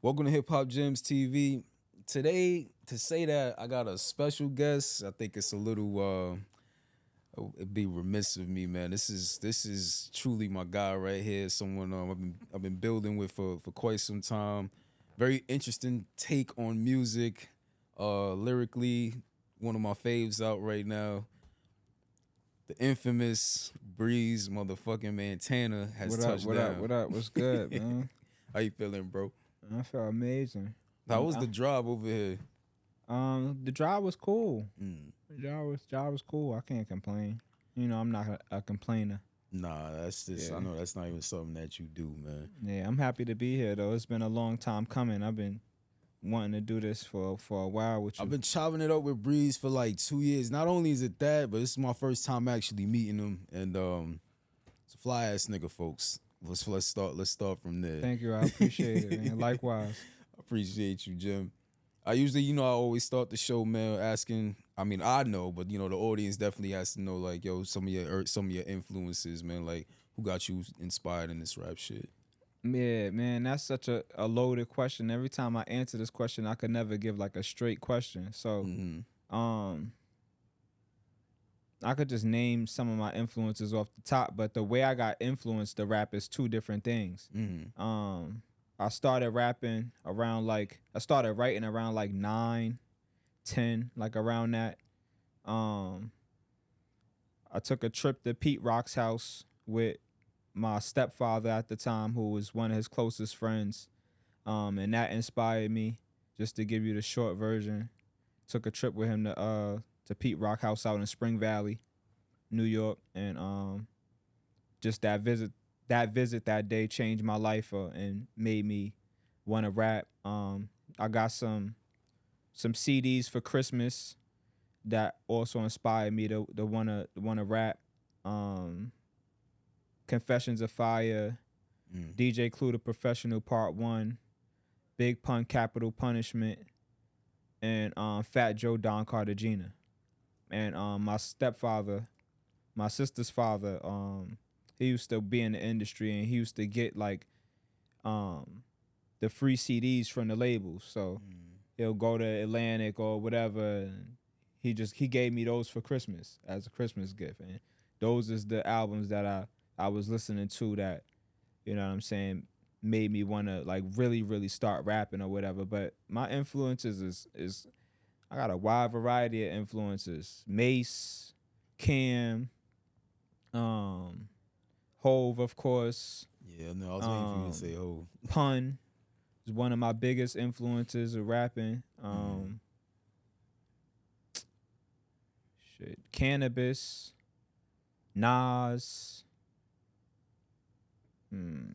Welcome to HipHopGemsTV. Today, to say that I got a special guest, I think it's a little it'd be remiss of me, man. This is truly my guy right here. Someone I've been building with for quite some time. Very interesting take on music, lyrically, one of my faves out right now. The infamous Breeze motherfucking Montana has What up? touched What up? down. What up? What's good, man? How you feeling, bro? I feel amazing. How was the drive over here? The drive was cool. Mm. The drive was cool. I can't complain. I'm not a complainer. Nah, that's just I Yeah, know that's not even something that you do, man. yeah. I'm happy to be here though. It's been a long time coming. I've been wanting to do this for a while with I've you. been chopping it up with Breeze for like 2 years. Not only is it that, but this is my first time actually meeting him, and it's a fly ass nigga, folks. Let's start from there. Thank you. I appreciate it, man. Likewise. Appreciate you, Jim. I usually, I always start the show, man, asking. I mean, I know, but the audience definitely has to know, like, yo, some of your influences, man. Like, who got you inspired in this rap shit? Yeah, man. That's such a loaded question. Every time I answer this question, I could never give like a straight question. So, Mm-hmm. um. I could just name some of my influences off the top, but the way I got influenced to rap is two different things. Mm-hmm. I started rapping around like I started writing around like 9, 10, like around that. Um, I took a trip to Pete Rock's house with my stepfather at the time, who was one of his closest friends. And that inspired me. Just to give you the short version, took a trip with him to Pete Rock house out in Spring Valley, New York, and just that visit that day changed my life and made me want to rap. I got some CDs for Christmas that also inspired me to wanna rap. Um, Confessions of Fire, Mm. DJ Clue the Professional Part One, Big Pun Capital Punishment, and Fat Joe Don Cartagena. And my stepfather, my sister's father, he used to be in the industry and he used to get like um the free CDs from the labels. So Mm. he'll go to Atlantic or whatever and he gave me those for Christmas as a Christmas gift. And those is the albums that I was listening to that, you know what I'm saying, made me wanna like really, really start rapping or whatever. But my influences is I got a wide variety of influences. Mace, Cam, um, Hove, of course. Yeah, no, I was waiting for you to Um, say, "Oh." Pun is one of my biggest influences of rapping. Mm. Shit, Cannabis, Nas. Hmm.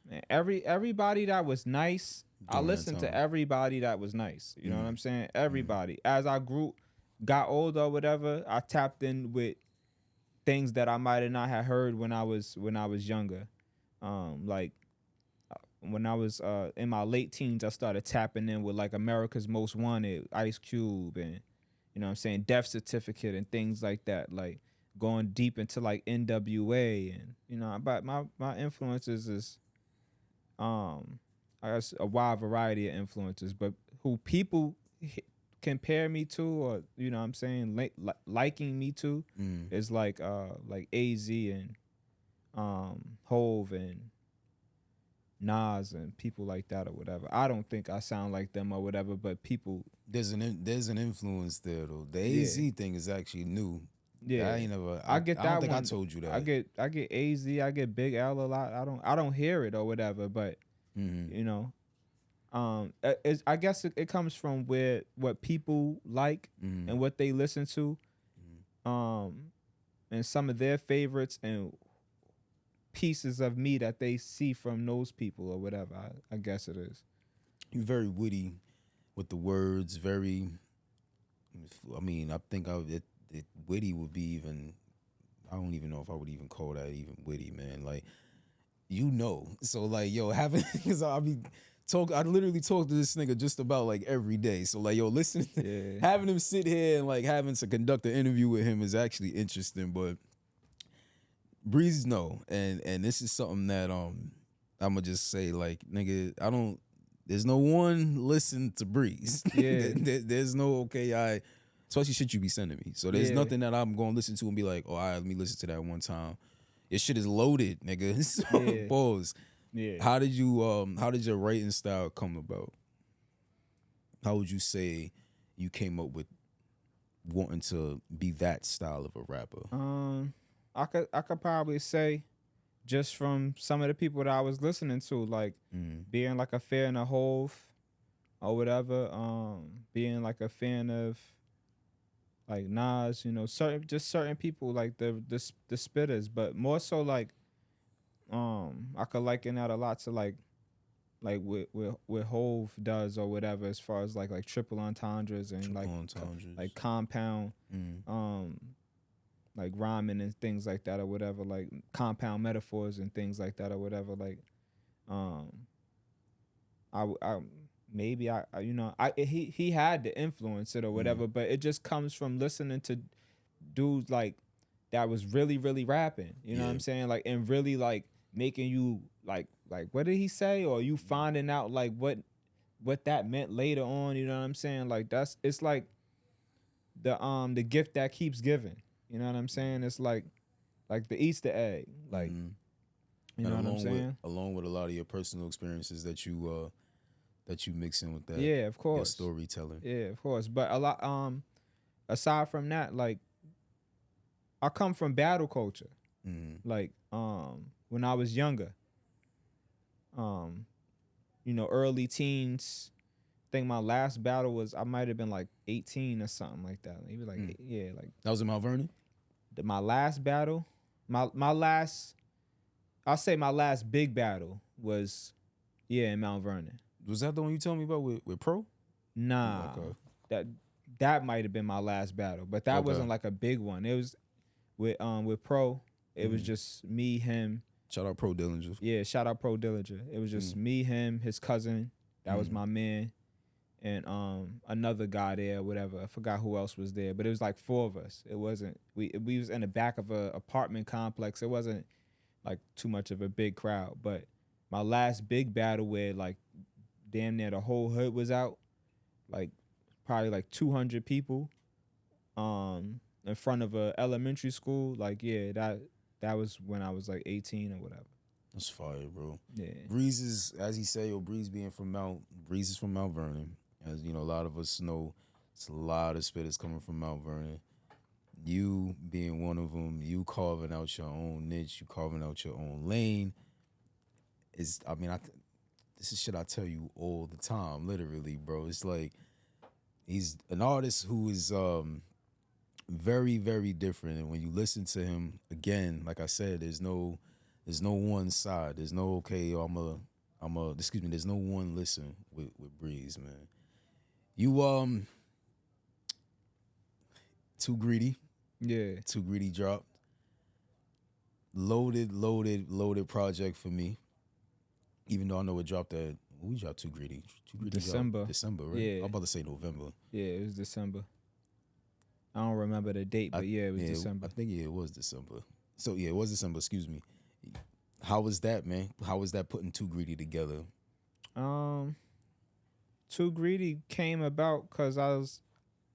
Man, everybody that was nice. I During that listened to time. everybody that was nice. You know what Mm. I'm saying? Mm. Everybody. As I got older or whatever, I tapped in with things that I might have not had heard when I was younger. Like when I was in my late teens, I started tapping in with like America's Most Wanted, Ice Cube, and you know what I'm saying, Death Certificate and things like that. Like going deep into like NWA and but my influences is um I guess a wide variety of influences, but who people compare me to or you know what I'm saying liking me to Mm. is like AZ and Hove and Nas and people like that or whatever. I don't think I sound like them or whatever, but people, There's an influence there though. The yeah, AZ thing is actually new. I yeah. ain't never. I get I don't that think I one. told you I that. get I get AZ, I get Big L a lot. I don't hear it or whatever, but Mm. you know, I guess it comes from where what people like Mm. and what they listen to, um, and some of their favorites and pieces of me that they see from those people or whatever. I guess it is. You're very witty with the words. Very. I mean, I think it witty would be even. I don't even know if I would even call that even witty, man. Like so like yo having because I be talk. I literally talk to this nigga just about like every day. So like yo, listen, Yeah. having him sit here and like having to conduct an interview with him is actually interesting, but. Breeze no, and this is something that I'ma just say like nigga, I don't There's no one listen to Breeze. Yeah. There's no okay, especially shit you be sending me. So there's Yeah. nothing that I'm gonna listen to and be like, oh, all right, let me listen to that one time. Your shit is loaded, nigga. So, Yeah. pause. Yeah. How did your writing style come about? How would you say you came up with wanting to be that style of a rapper? I could probably say just from some of the people that I was listening to, like Mm, being like a fan of Hove or whatever, being like a fan of like Nas, certain people like the spitters, but more so like I could liken that a lot to like what Hove does or whatever as far as like triple entendres and triple like entendres. compound Mm, like rhyming and things like that or whatever, like compound metaphors and things like that or whatever, like um I maybe he had to influence it or mm, whatever, but it just comes from listening to dudes like that was really really rapping, you know what yeah. I'm saying, like, and really like making you like what did he say, or you finding out like what that meant later on, you know what I'm saying, like it's like the gift that keeps giving, you know what I'm saying, it's like the Easter egg, like, Mm. you And know what I'm saying. along with a lot of your personal experiences that you mix in with that Yeah, of your course. storytelling. Yeah, of course. But a lot aside from that, like I come from battle culture. Mm, Like when I was younger, um, early teens. I think my last battle was I might have been like 18 or something like that. Maybe like mm. yeah, like That was in Mount Vernon. my last battle, my last I'll say my last big battle was in Mount Vernon. Was that the one you told me about with Pro? Nah. Okay. That that might have been my last battle, but that Okay. wasn't like a big one. It was with Pro. It was Mhm. just me, him. Shout out Pro Dillinger. Yeah, shout out Pro Dillinger. It was just me, him, his cousin. That was Mm. my man, and another guy there, whatever. I forgot who else was there, but it was like four of us. It wasn't we was in the back of a apartment complex. It wasn't like too much of a big crowd. But my last big battle where like damn near the whole hood was out, like probably like 200 people in front of a elementary school, like yeah, that was when I was like 18 or whatever. That's fire, bro. Yeah. Breeze is, as he say, Breeze being from Breeze is from Mount Vernon. As you know, a lot of us know it's a lot of spitters coming from Mount Vernon. You being one of them, you carving out your own niche, you carving out your own lane. This is shit I tell you all the time, literally, bro. It's like he's an artist who is very, very different. And when you listen to him, again, like I said, there's no one side. There's no okay, excuse me, there's no one listen with Breeze, man. You too greedy. Yeah. Too greedy dropped. Loaded project for me. Even though I know it dropped at we dropped Too Greedy. Too Greedy December. dropped December, right? Yeah. I'm about to say November. Yeah, it was December. I don't remember the date, but yeah, it was December. I think it was December. So yeah, it was December, excuse me. How was that, man? How was that putting Too Greedy together? Too Greedy came about because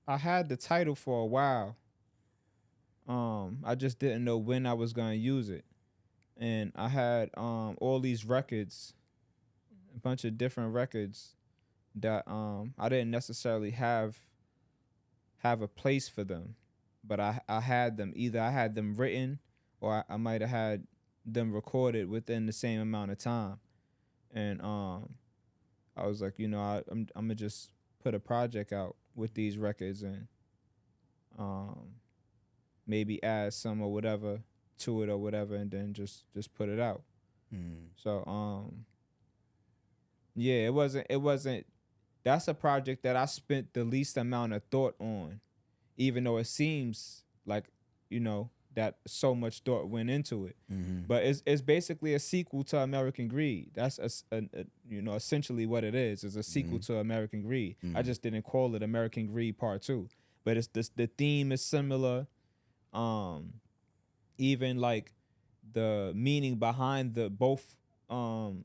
I had the title for a while. I just didn't know when I was gonna use it. And I had all these records, a bunch of different records that I didn't necessarily have a place for them. But I had them. Either I had them written or I might have had them recorded within the same amount of time. And I was like, I'm gonna just put a project out with these records and maybe add some or whatever to it or whatever, and then just put it out. So yeah, it wasn't that's a project that I spent the least amount of thought on, even though it seems like, that so much thought went into it. But it's basically a sequel to American Greed. That's essentially what it is. It's a sequel to American Greed. I just didn't call it American Greed Part 2. But it's the theme is similar. Even like the meaning behind the both of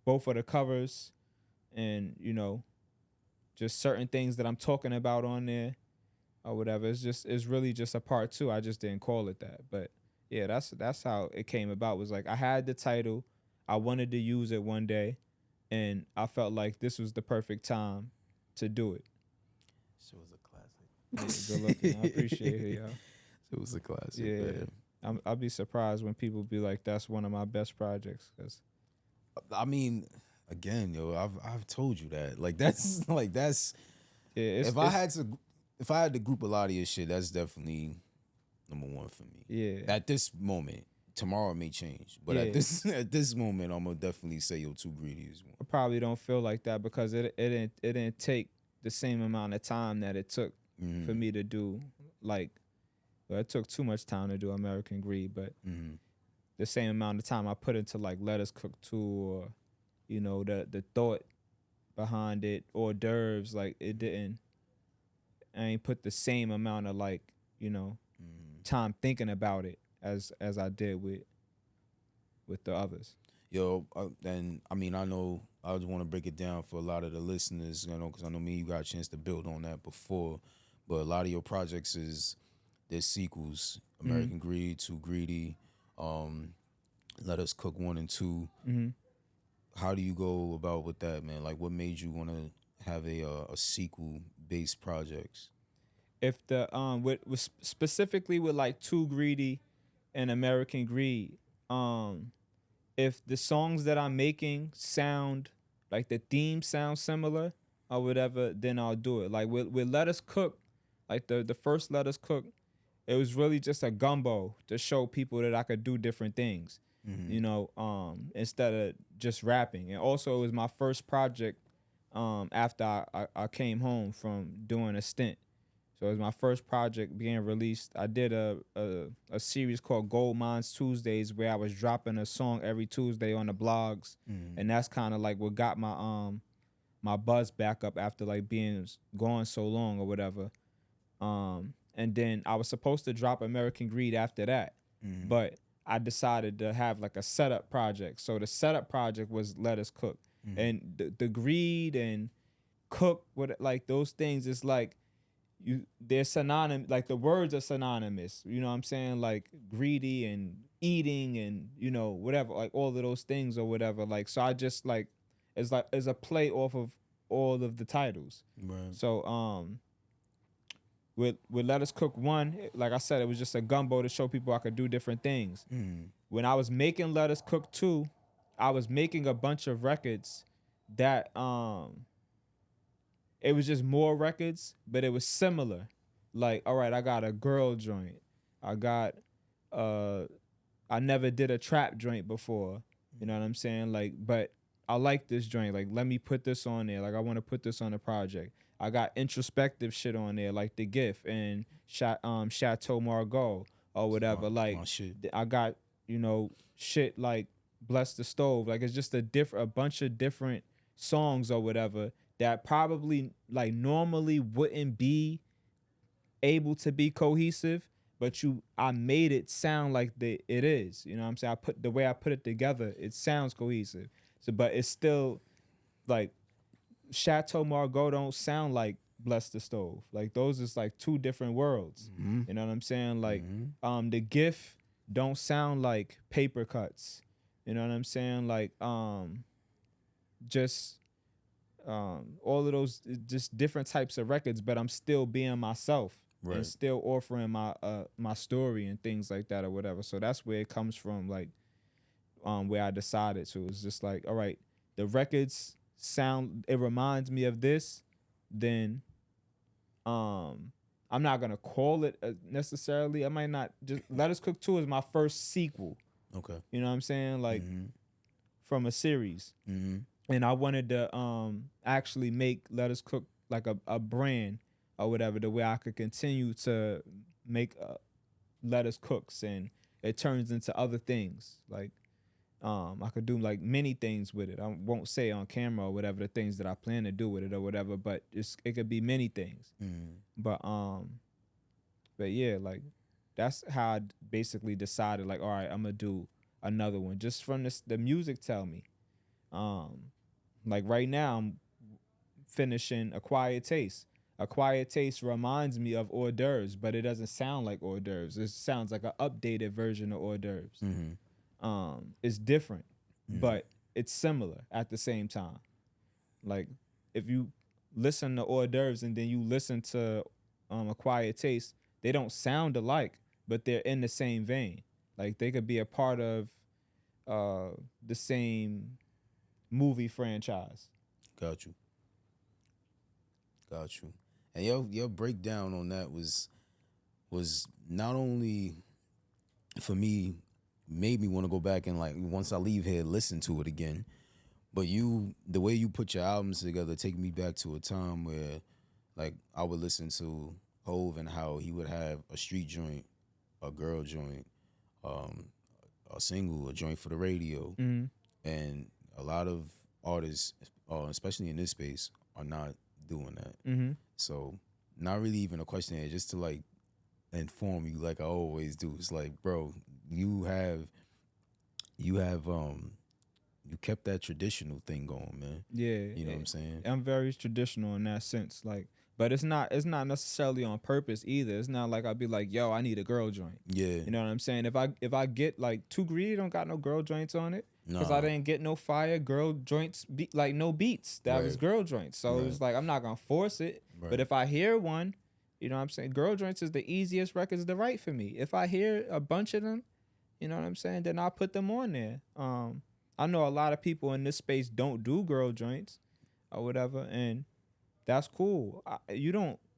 the covers and just certain things that I'm talking about on there or whatever. It's really just a part two. I just didn't call it that, but yeah, that's how it came about. Was like I had the title, I wanted to use it one day, and I felt like this was the perfect time to do it. It was a Yeah, classic. good looking. I appreciate it, y'all. It was a classic, Yeah, man. I'll be surprised when people be like, "That's one of my best projects." Cause I mean, again, yo, I've told you that. Like that's like that's yeah, if I had to group a lot of your shit, that's definitely number one for me. yeah, At this moment, tomorrow it may change, but Yeah. at this moment, I'm gonna definitely say Yo Too Greedy is one. I probably don't feel like that because it didn't take the same amount of time that it took for me to do. Like, well, it took too much time to do American Greed, but the same amount of time I put into like Let Us Cook Too, or the thought behind it, or hors d'oeuvres, like it didn't. I ain't put the same amount of like time thinking about it as I did with the others. Yo, and I mean, I know I just want to break it down for a lot of the listeners, because I know me and you got a chance to build on that before, but a lot of your projects is there's sequels: American Greed, Too Greedy, Let Us Cook 1 and 2. How do you go about with that, man? Like, what made you want to have a sequel based projects? If the with specifically with like Too Greedy and American Greed, if the songs that I'm making sound like the theme sounds similar or whatever, then I'll do it. Like with Let Us Cook, like the first Let Us Cook, it was really just a gumbo to show people that I could do different things, instead of just rapping. And also it was my first project after I came home from doing a stint. So it was my first project being released. I did a series called Gold Mines Tuesdays where I was dropping a song every Tuesday on the blogs, and that's kind of like what got my buzz back up after like being gone so long or whatever. And then I was supposed to drop American Greed after that, but I decided to have like a setup project. So the setup project was Let Us Cook, and the Greed and Cook, what like those things is like. They're synonymous, like the words are synonymous, you know what I'm saying, like greedy and eating and whatever, like all of those things or whatever, like so I just like it's a play off of all of the titles. Right. So with Let Us Cook 1, like I said, it was just a gumbo to show people I could do different things. When I was making Let Us Cook 2, I was making a bunch of records that it was just more records, but it was similar. Like, all right, I got a girl joint. I got I never did a trap joint before. You know what I'm saying? Like, but I like this joint. Like, let me put this on there. Like, I want to put this on the project. I got introspective shit on there, like The Gift and Chateau Margaux or whatever. Like, I got, shit like Bless the Stove. Like, it's just a bunch of different songs or whatever that probably like normally wouldn't be able to be cohesive, but I made it sound like it is. You know what I'm saying? The way I put it together, it sounds cohesive. So, but it's still like Chateau Margaux don't sound like Bless the Stove. Like those is like two different worlds. You know what I'm saying? Like The Gift don't sound like Paper Cuts. You know what I'm saying? Like just all of those just different types of records, but I'm still being myself and still offering my story and things like that or whatever. So that's where it comes from, like where I decided to. It's just like, all right, the records sound, it reminds me of this, then I'm not gonna call it necessarily. I might not just Let Us Cook 2 is my first sequel. Okay. You know what I'm saying? Like from a series. And I wanted to actually make Let Us Cook like a brand or whatever, the way I could continue to make Let Us Cooks, and it turns into other things. Like I could do like many things with it. I won't say on camera or whatever the things that I plan to do with it or whatever, but it could be many things. But yeah, like that's how I basically decided, like, all right, I'm gonna do another one just from the music tell me. Like right now finishing A Quiet Taste. A Quiet Taste reminds me of hors d'oeuvres, but it doesn't sound like hors d'oeuvres. It sounds like an updated version of hors d'oeuvres. It's different, but it's similar at the same time. Like if you listen to hors d'oeuvres and then you listen to A Quiet Taste, they don't sound alike, but they're in the same vein. Like they could be a part of the same movie franchise. Got you. Got you. And your breakdown on that was not only for me, made me want to go back and, like, once I leave here, listen to it again. But the way you put your albums together, take me back to a time where, like, I would listen to Hove and how he would have a street joint, a girl joint, a single, a joint for the radio, and a lot of artists, especially in this space, are not doing that. So, not really even a question here, just to, like, inform you, like I always do. It's like, bro, you kept that traditional thing going, man. Yeah, you know what I'm saying. I'm very traditional in that sense, like, but it's not necessarily on purpose either. It's not like I'd be like, yo, I need a girl joint. Yeah, you know what I'm saying. If I get like Too Greedy, don't got no girl joints on it because Nah. I didn't get no fire girl joints, like no beats. That was Right. girl joints. So Right. it's like I'm not gonna force it. Right. But if I hear one, you know what I'm saying, girl joints is the easiest records to write for me. If I hear a bunch of them, you know what I'm saying, then I'll put them on there. I know a lot of people in this space don't do girl joints or whatever, and that's cool. I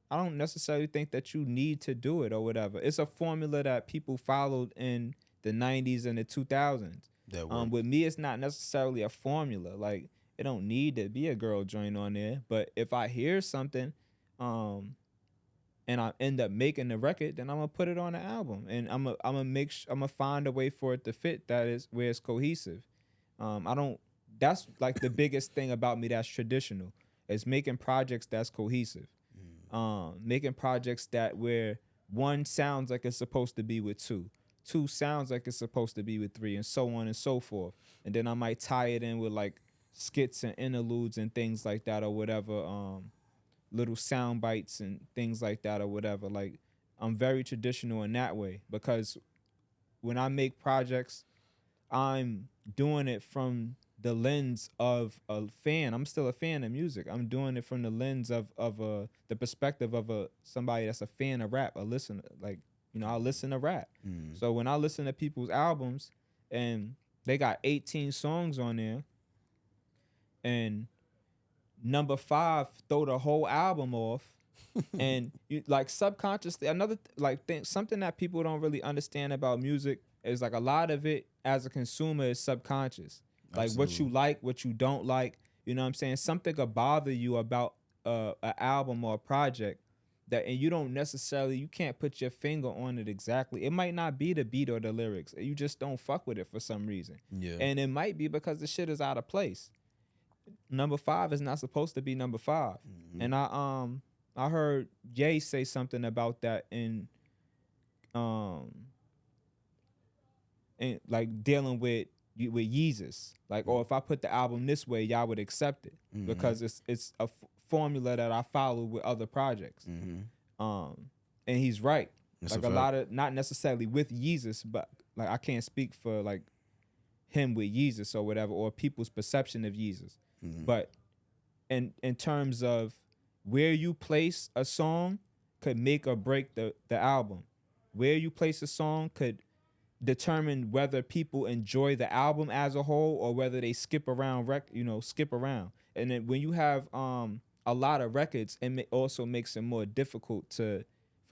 don't necessarily think that you need to do it or whatever. It's a formula that people followed in the 90s and the 2000s. that worked. With me, it's not necessarily a formula. Like, it don't need to be a girl joint on there. But if I hear something, and I end up making the record, then I'm gonna put it on the album, and I'm gonna find a way for it to fit. That is where it's cohesive. That's like the biggest thing about me that's traditional, is making projects that's cohesive. Making projects that where one sounds like it's supposed to be with two sounds like it's supposed to be with three, and so on and so forth. And then I might tie it in with like skits and interludes and things like that or whatever, little sound bites and things like that or whatever. Like, I'm very traditional in that way, because when I make projects, I'm doing it from the lens of a fan. I'm still a fan of music. I'm doing it from the lens of the perspective of somebody that's a fan of rap, a listener. Like, you know, I listen to rap. So when I listen to people's albums and they got 18 songs on there, and number 5 throw the whole album off, and you like subconsciously something that people don't really understand about music is, like, a lot of it as a consumer is subconscious. Like, what you like, what you don't like, you know what I'm saying? Something could bother you about an album or a project and you can't put your finger on it exactly. It might not be the beat or the lyrics. You just don't fuck with it for some reason. Yeah. And it might be because the shit is out of place. Number 5 is not supposed to be number 5. And I heard Ye say something about that in like dealing with Yeezus. Like, or if I put the album this way, y'all would accept it because it's a formula that I follow with other projects. And he's right. That's like a a lot of, not necessarily with Yeezus, but like I can't speak for like him with Yeezus or whatever, or people's perception of Yeezus. But in terms of where you place a song could make or break the album. Where you place a song could determine whether people enjoy the album as a whole or whether they skip around. And then when you have a lot of records, it also makes it more difficult for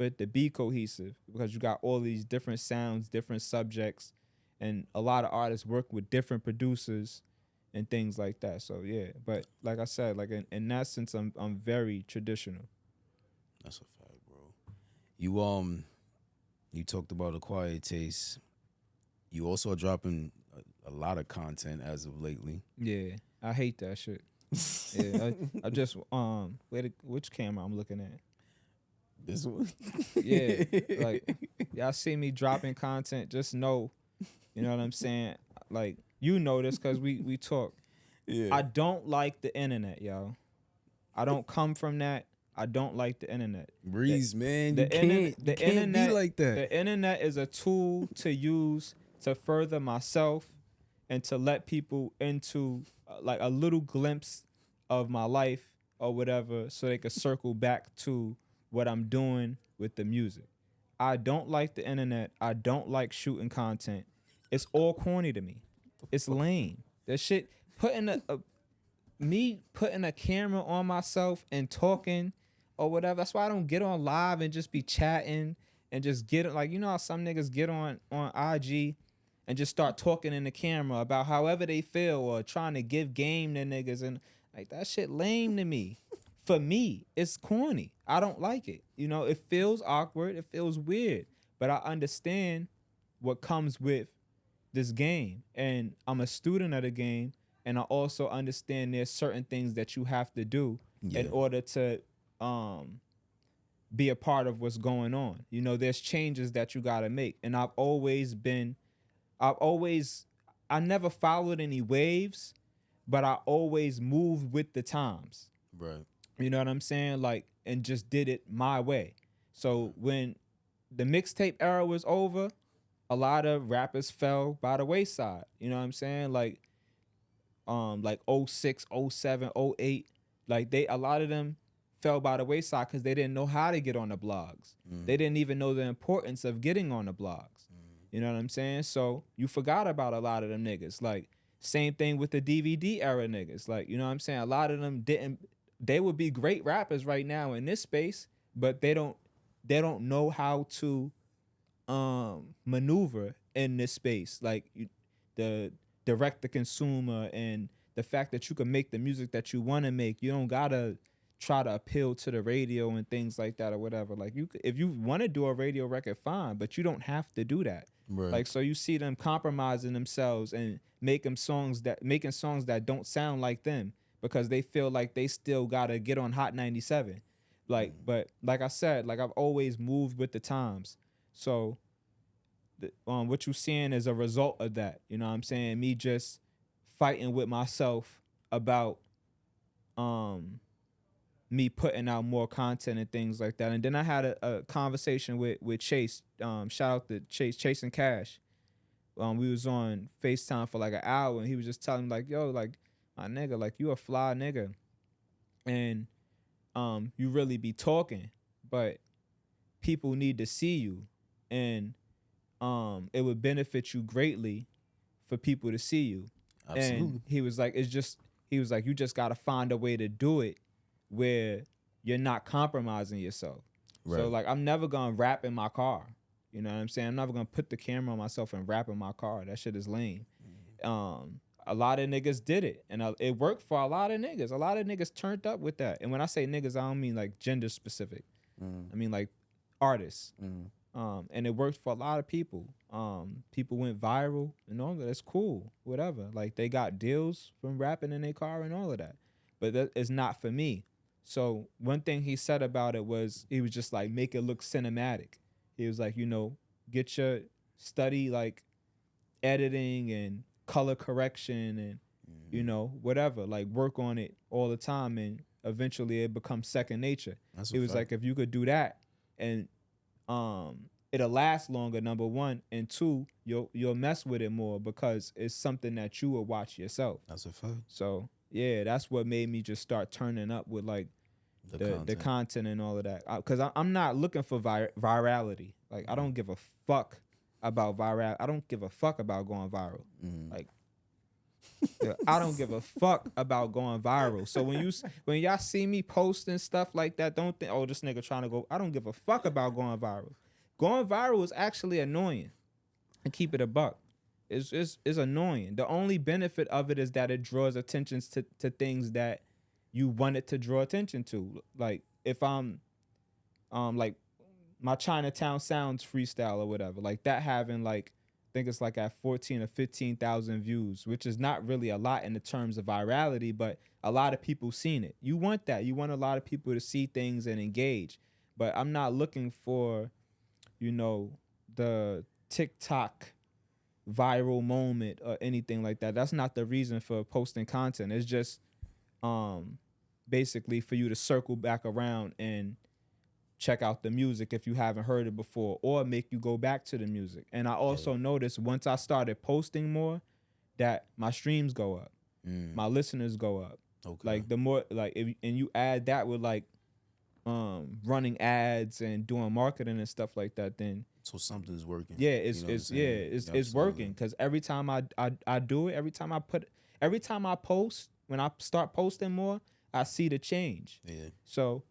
it to be cohesive, because you got all these different sounds, different subjects, and a lot of artists work with different producers and things like that. So yeah, but like I said, like in that sense, I'm very traditional. That's a fact, bro. You talked about A Quiet Taste. You also are dropping a lot of content as of lately. Yeah, I hate that shit. Yeah, I just which camera I'm looking at? This one. Yeah, like y'all see me dropping content, just know, you know what I'm saying? Like, you know this because we talk. Yeah. I don't like the internet, y'all. I don't come from that. I don't like the internet. Breeze, man, you The internet, can't, you can't be like that. the internet is a tool to use to further myself and to let people into like a little glimpse of my life or whatever, so they could circle back to what I'm doing with the music. I don't like the internet. I don't like shooting content. It's all corny to me. It's lame. That shit putting me putting a camera on myself and talking or whatever. That's why I don't get on live and just be chatting and just get like, you know how some niggas get on IG and just start talking in the camera about however they feel or trying to give game to niggas, and like that shit lame to me. For me, it's corny. I don't like it. You know, it feels awkward. It feels weird. But I understand what comes with this game, and I'm a student of the game, and I also understand there's certain things that you have to do in order to be a part of what's going on. You know, there's changes that you got to make, and I never followed any waves, but I always moved with the times. Right. You know what I'm saying? Like, and just did it my way. So when the mixtape era was over, a lot of rappers fell by the wayside. You know what I'm saying? Like 06, 07, 08, like a lot of them fell by the wayside because they didn't know how to get on the blogs. They didn't even know the importance of getting on the blogs. You know what I'm saying? So you forgot about a lot of them niggas. Like, same thing with the DVD era niggas. Like, you know what I'm saying? A lot of them they would be great rappers right now in this space, but they don't know how to maneuver in this space. Like the direct to consumer and the fact that you can make the music that you want to make. You don't gotta try to appeal to the radio and things like that or whatever. Like, if you want to do a radio record, fine, but you don't have to do that. Right. Like, so you see them compromising themselves and making songs that don't sound like them because they feel like they still gotta get on Hot 97. Like, but like I said, like I've always moved with the times. So what you're seeing is a result of that. You know what I'm saying? Me just fighting with myself about me putting out more content and things like that. And then I had a conversation with Chase. Shout out to Chase and Cash. We was on FaceTime for like an hour, and he was just telling me like, yo, like, my nigga, like, you a fly nigga. And you really be talking, but people need to see you. And it would benefit you greatly for people to see you. Absolutely. And he was like, you just gotta find a way to do it where you're not compromising yourself. Right. So like, I'm never gonna rap in my car. You know what I'm saying? I'm never gonna put the camera on myself and rap in my car. That shit is lame. A lot of niggas did it, and it worked for a lot of niggas. A lot of niggas turned up with that. And when I say niggas, I don't mean like gender specific. I mean like artists. And it worked for a lot of people. People went viral and all that. It's cool, whatever. Like, they got deals from rapping in their car and all of that. But that is not for me. So one thing he said about it was, he was just like, make it look cinematic. He was like, you know, get your study like editing and color correction and you know, whatever, like work on it all the time, and eventually it becomes second nature. It was like, if you could do that, and it'll last longer, number one, and two, you'll mess with it more because it's something that you will watch yourself. That's a fact. So yeah, that's what made me just start turning up with like the content and all of that, because I'm not looking for virality. Like, I don't give a fuck about viral. I don't give a fuck about going viral. Like, I don't give a fuck about going viral. So when y'all see me posting stuff like that, don't think, oh, this nigga trying to go. I don't give a fuck about going viral. Going viral is actually annoying. And keep it a buck. It's annoying. The only benefit of it is that it draws attention to things that you want it to draw attention to. Like, if I'm like my Chinatown Sounds freestyle or whatever, like that having like, I think it's like at 14 or 15,000 views, which is not really a lot in the terms of virality, but a lot of people seen it. You want that. You want a lot of people to see things and engage. But I'm not looking for, you know, the TikTok viral moment or anything like that. That's not the reason for posting content. It's just basically for you to circle back around and check out the music if you haven't heard it before, or make you go back to the music. And I also noticed once I started posting more that my streams go up, my listeners go up. Okay. Like the more like and you add that with like running ads and doing marketing and stuff like that, then so something's working. yeah, it's working, because every time I do it, every time I post, when I start posting more, I see the change. Yeah. So,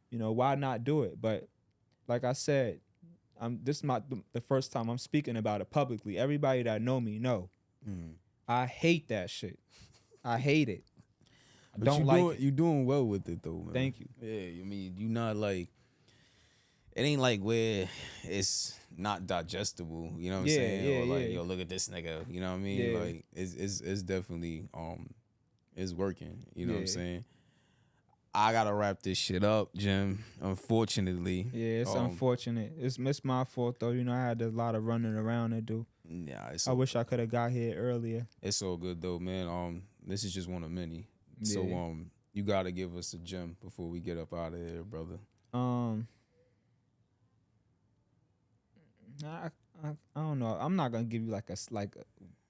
why not do it? But like I said, this is not the first time I'm speaking about it publicly. Everybody that know me know. I hate that shit. I hate it. I don't like it. You're doing well with it though, man. Thank you. Yeah, I mean, you not like, it ain't like where it's not digestible. You know what I'm saying? Or like, yo, look at this nigga. You know what I mean? Yeah. Like, it's definitely it's working. You know what I'm saying? I gotta wrap this shit up, Jim. Unfortunately. Yeah, it's unfortunate. It's my fault though. I had a lot of running around to do. Yeah, I wish I could have got here earlier. It's all good though, man. This is just one of many. Yeah. So you gotta give us a gem before we get up out of here, brother. I don't know. I'm not gonna give you like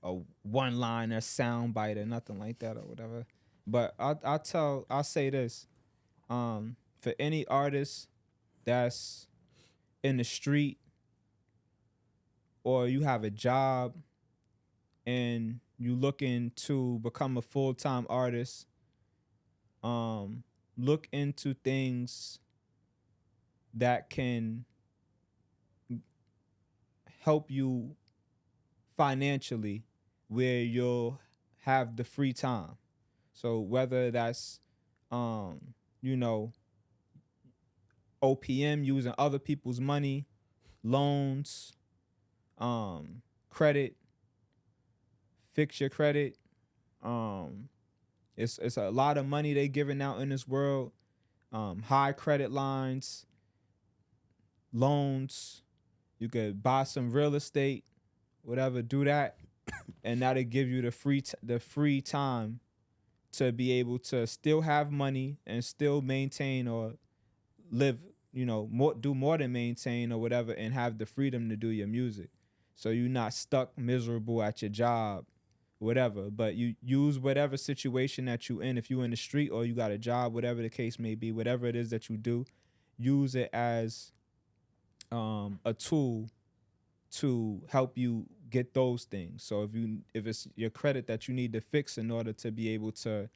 a one liner sound bite or nothing like that or whatever. But I'll say this. For any artist that's in the street, or you have a job and you looking to become a full-time artist, look into things that can help you financially, where you'll have the free time. So whether that's OPM, using other people's money, loans, credit, fix your credit. It's a lot of money they giving out in this world. High credit lines, loans. You could buy some real estate, whatever. Do that, and that'll give you the free time to be able to still have money and still maintain or live, do more than maintain or whatever, and have the freedom to do your music. So you're not stuck miserable at your job, whatever. But you use whatever situation that you in. If you in the street or you got a job, whatever the case may be, whatever it is that you do, use it as a tool to help you get those things. So if it's your credit that you need to fix in order to be able to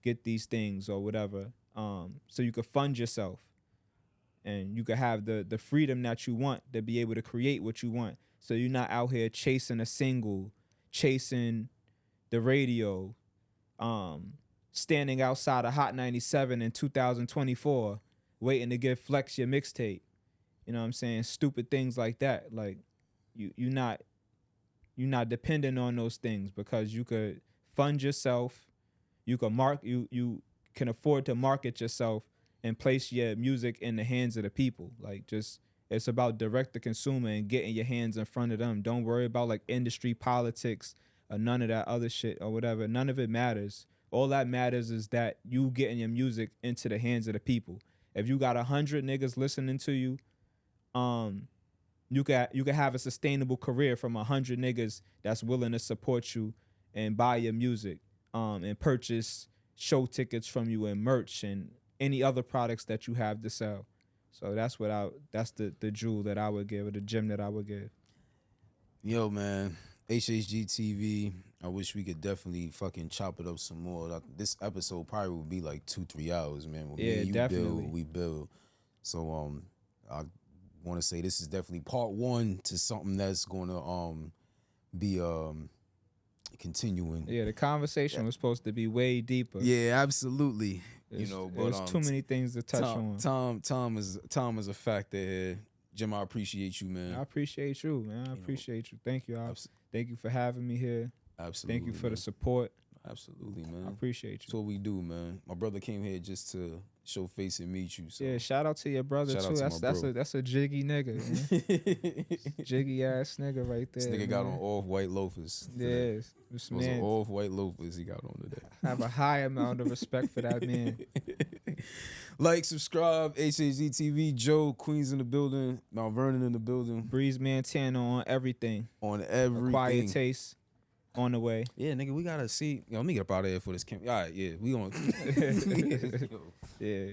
get these things or whatever, so you could fund yourself and you could have the freedom that you want to be able to create what you want. So you're not out here chasing a single, chasing the radio, standing outside of Hot 97 in 2024, waiting to give Flex your mixtape. You know what I'm saying? Stupid things like that. Like you're not dependent on those things, because you could fund yourself. You can afford to market yourself and place your music in the hands of the people. Like, just, it's about direct to consumer and getting your hands in front of them. Don't worry about like industry politics or none of that other shit or whatever. None of it matters. All that matters is that you getting your music into the hands of the people. If you got 100 niggas listening to you, you can have a sustainable career from 100 niggas that's willing to support you and buy your music, and purchase show tickets from you and merch and any other products that you have to sell. So that's the jewel that I would give, or the gem that I would give. Yo, man, HHGTV. I wish we could definitely fucking chop it up some more. This episode probably would be like 2-3 hours, man. When yeah, me and you definitely. we build. So I want to say this is definitely part one to something that's going to be continuing. Yeah, the conversation was supposed to be way deeper. Yeah, absolutely. But there's too many things to touch on. Time is a factor here. Jim, I appreciate you, man. I appreciate you, man. I appreciate you. Thank you. Thank you for having me here. Absolutely. Thank you for the support. Absolutely, man. I appreciate you. That's what we do, man. My brother came here just to show face and meet you. So. Yeah, shout out to your brother too. That's a jiggy nigga, man. Jiggy ass nigga right there. This nigga man. Got on off-white loafers. Yes, this man. Off-white loafers he got on today. I have a high amount of respect for that man. Like, subscribe, HHGTV, Joe, Queens in the building, Mount Vernon in the building, Breeze Mantana on everything. on Acquired everything. taste on the way. Yeah, nigga, we gotta see. Yo, let me get up out of here for this camp. All right, yeah, we on. Yeah.